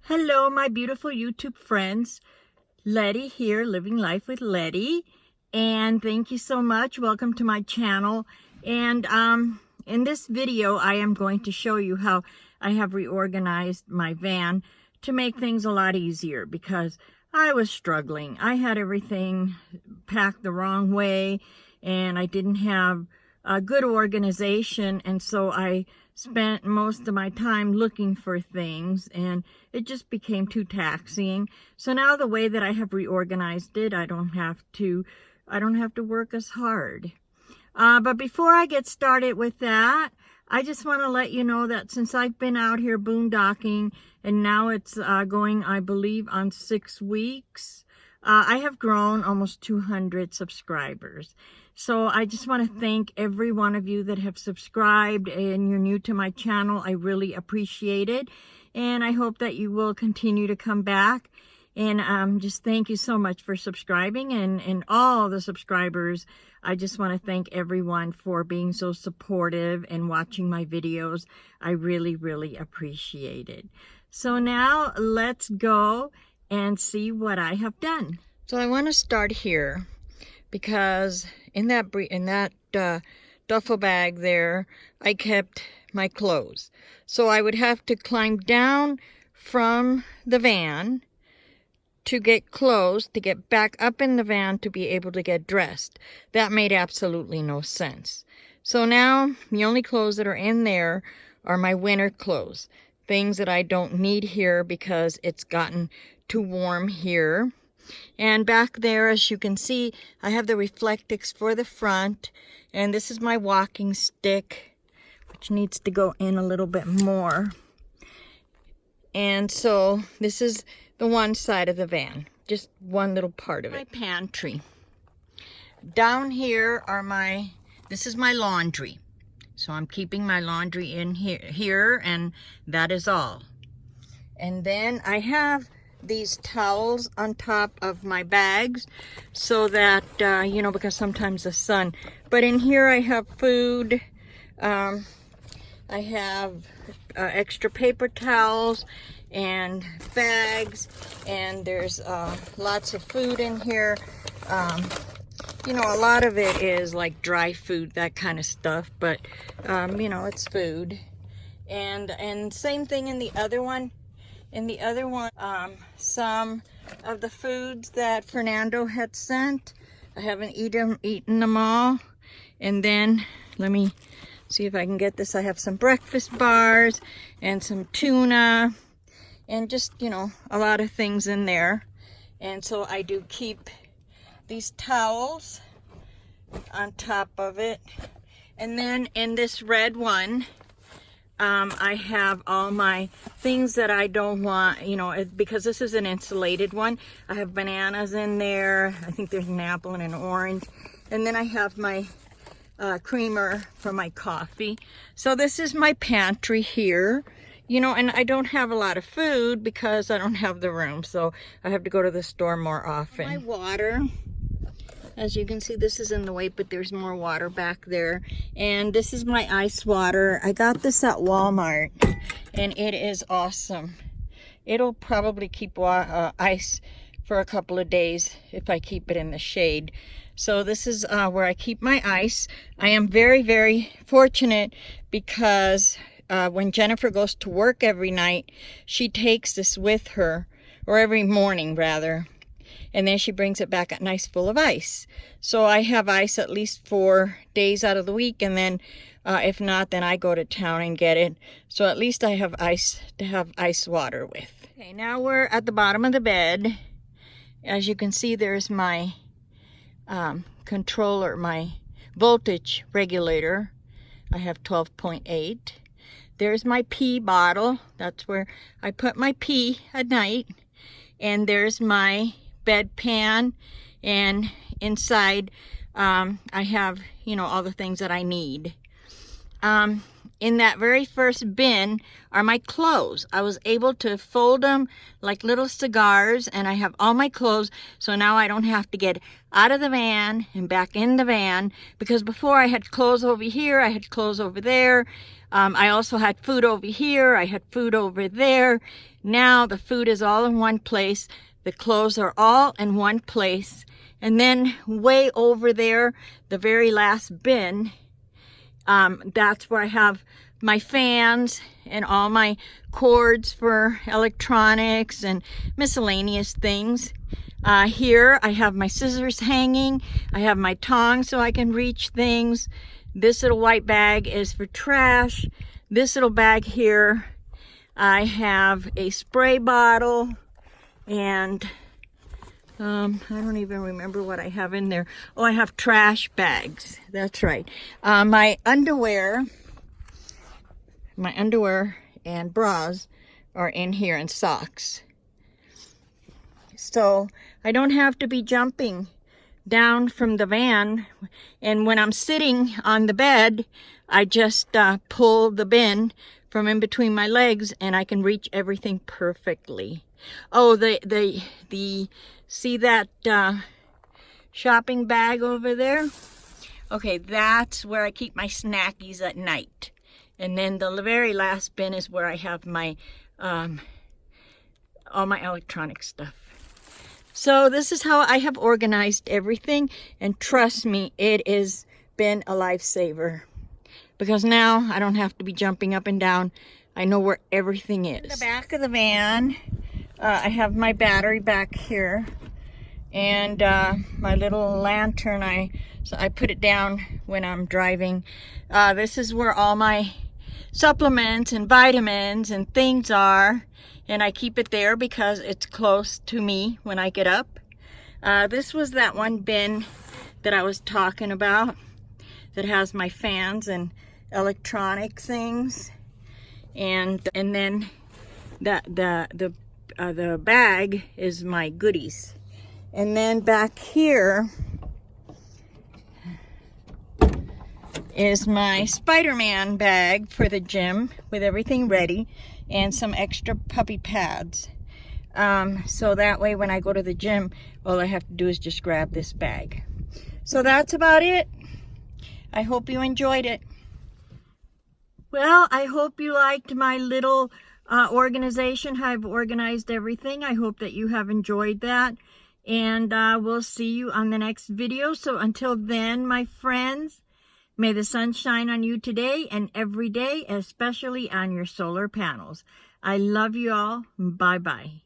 Hello, my beautiful YouTube friends. Letty here, living life with Letty. And thank you so much. Welcome to my channel. And in this video, I am going to show you how I have reorganized my van to make things a lot easier because I was struggling. I had everything packed the wrong way and I didn't have a good organization, and so I spent most of my time looking for things and it just became too taxing. So now the way that I have reorganized it, I don't have to work as hard. But before I get started with that, I just want to let you know that since I've been out here boondocking and now it's going, I believe, on 6 weeks, I have grown almost 200 subscribers. So I just want to thank every one of you that have subscribed and you're new to my channel. I really appreciate it. And I hope that you will continue to come back. And just thank you so much for subscribing and all the subscribers. I just want to thank everyone for being so supportive and watching my videos. I really, really appreciate it. So now let's go and see what I have done. So I want to start here because in that duffel bag there, I kept my clothes. So I would have to climb down from the van to get clothes, to get back up in the van to be able to get dressed. That made absolutely no sense. So now the only clothes that are in there are my winter clothes. Things that I don't need here because it's gotten too warm here. And back there, as you can see, I have the Reflectix for the front. And this is my walking stick, which needs to go in a little bit more. And so this is the one side of the van, just one little part of it. My pantry. Down here are this is my laundry. So I'm keeping my laundry in here, and that is all. And then I have these towels on top of my bags so that, because sometimes the sun. But in here I have food. I have extra paper towels and bags, and there's lots of food in here. A lot of it is like dry food, that kind of stuff, but it's food. And same thing in the other one. In the other one, some of the foods that Fernando had sent. I haven't eaten them all. And then let me see if I can get this. I have some breakfast bars and some tuna and just, a lot of things in there. And so I do keep these towels on top of it. And then in this red one, I have all my things that I don't want, because this is an insulated one. I have bananas in there. I think there's an apple and an orange. And then I have my creamer for my coffee. So this is my pantry here. And I don't have a lot of food because I don't have the room. So I have to go to the store more often. My water. As you can see, this is in the way, but there's more water back there. And this is my ice water. I got this at Walmart, and it is awesome. It'll probably keep ice for a couple of days if I keep it in the shade. So this is where I keep my ice. I am very, very fortunate because when Jennifer goes to work every night, she takes this with her, or every morning rather. And then she brings it back at nice full of ice. So I have ice at least 4 days out of the week. And then if not, then I go to town and get it. So at least I have ice to have ice water with. Okay, now we're at the bottom of the bed. As you can see, there's my controller, my voltage regulator. I have 12.8. There's my pee bottle. That's where I put my pee at night. And there's my bedpan, and inside I have all the things that I need. in that very first bin are my clothes. I was able to fold them like little cigars, and I have all my clothes, so now I don't have to get out of the van and back in the van, because before I had clothes over here, I had clothes over there. I also had food over here, I had food over there. Now the food is all in one place. The clothes are all in one place. And then way over there, the very last bin, that's where I have my fans and all my cords for electronics and miscellaneous things. Here I have my scissors hanging. I have my tongs so I can reach things. This little white bag is for trash. This little bag here, I have a spray bottle, and I don't even remember what I have in there. Oh, I have trash bags. That's right. My underwear and bras are in here, and socks. So I don't have to be jumping down from the van, and when I'm sitting on the bed, I just pull the bin from in between my legs, and I can reach everything perfectly. Oh, see that shopping bag over there? Okay, that's where I keep my snackies at night. And then the very last bin is where I have my all my electronic stuff. So this is how I have organized everything, and trust me, it has been a lifesaver, because now I don't have to be jumping up and down. I know where everything is. In the back of the van, I have my battery back here, and my little lantern, so I put it down when I'm driving. This is where all my supplements and vitamins and things are, and I keep it there because it's close to me when I get up. This was that one bin that I was talking about that has my fans and electronic things, and then the bag is my goodies. And then back here is my Spider-Man bag for the gym with everything ready, and some extra puppy pads. So that way when I go to the gym, all I have to do is just grab this bag. So that's about it. I hope you enjoyed it. Well, I hope you liked my little organization, how I've organized everything. I hope that you have enjoyed that. And we'll see you on the next video. So until then, my friends, may the sun shine on you today and every day, especially on your solar panels. I love you all. Bye-bye.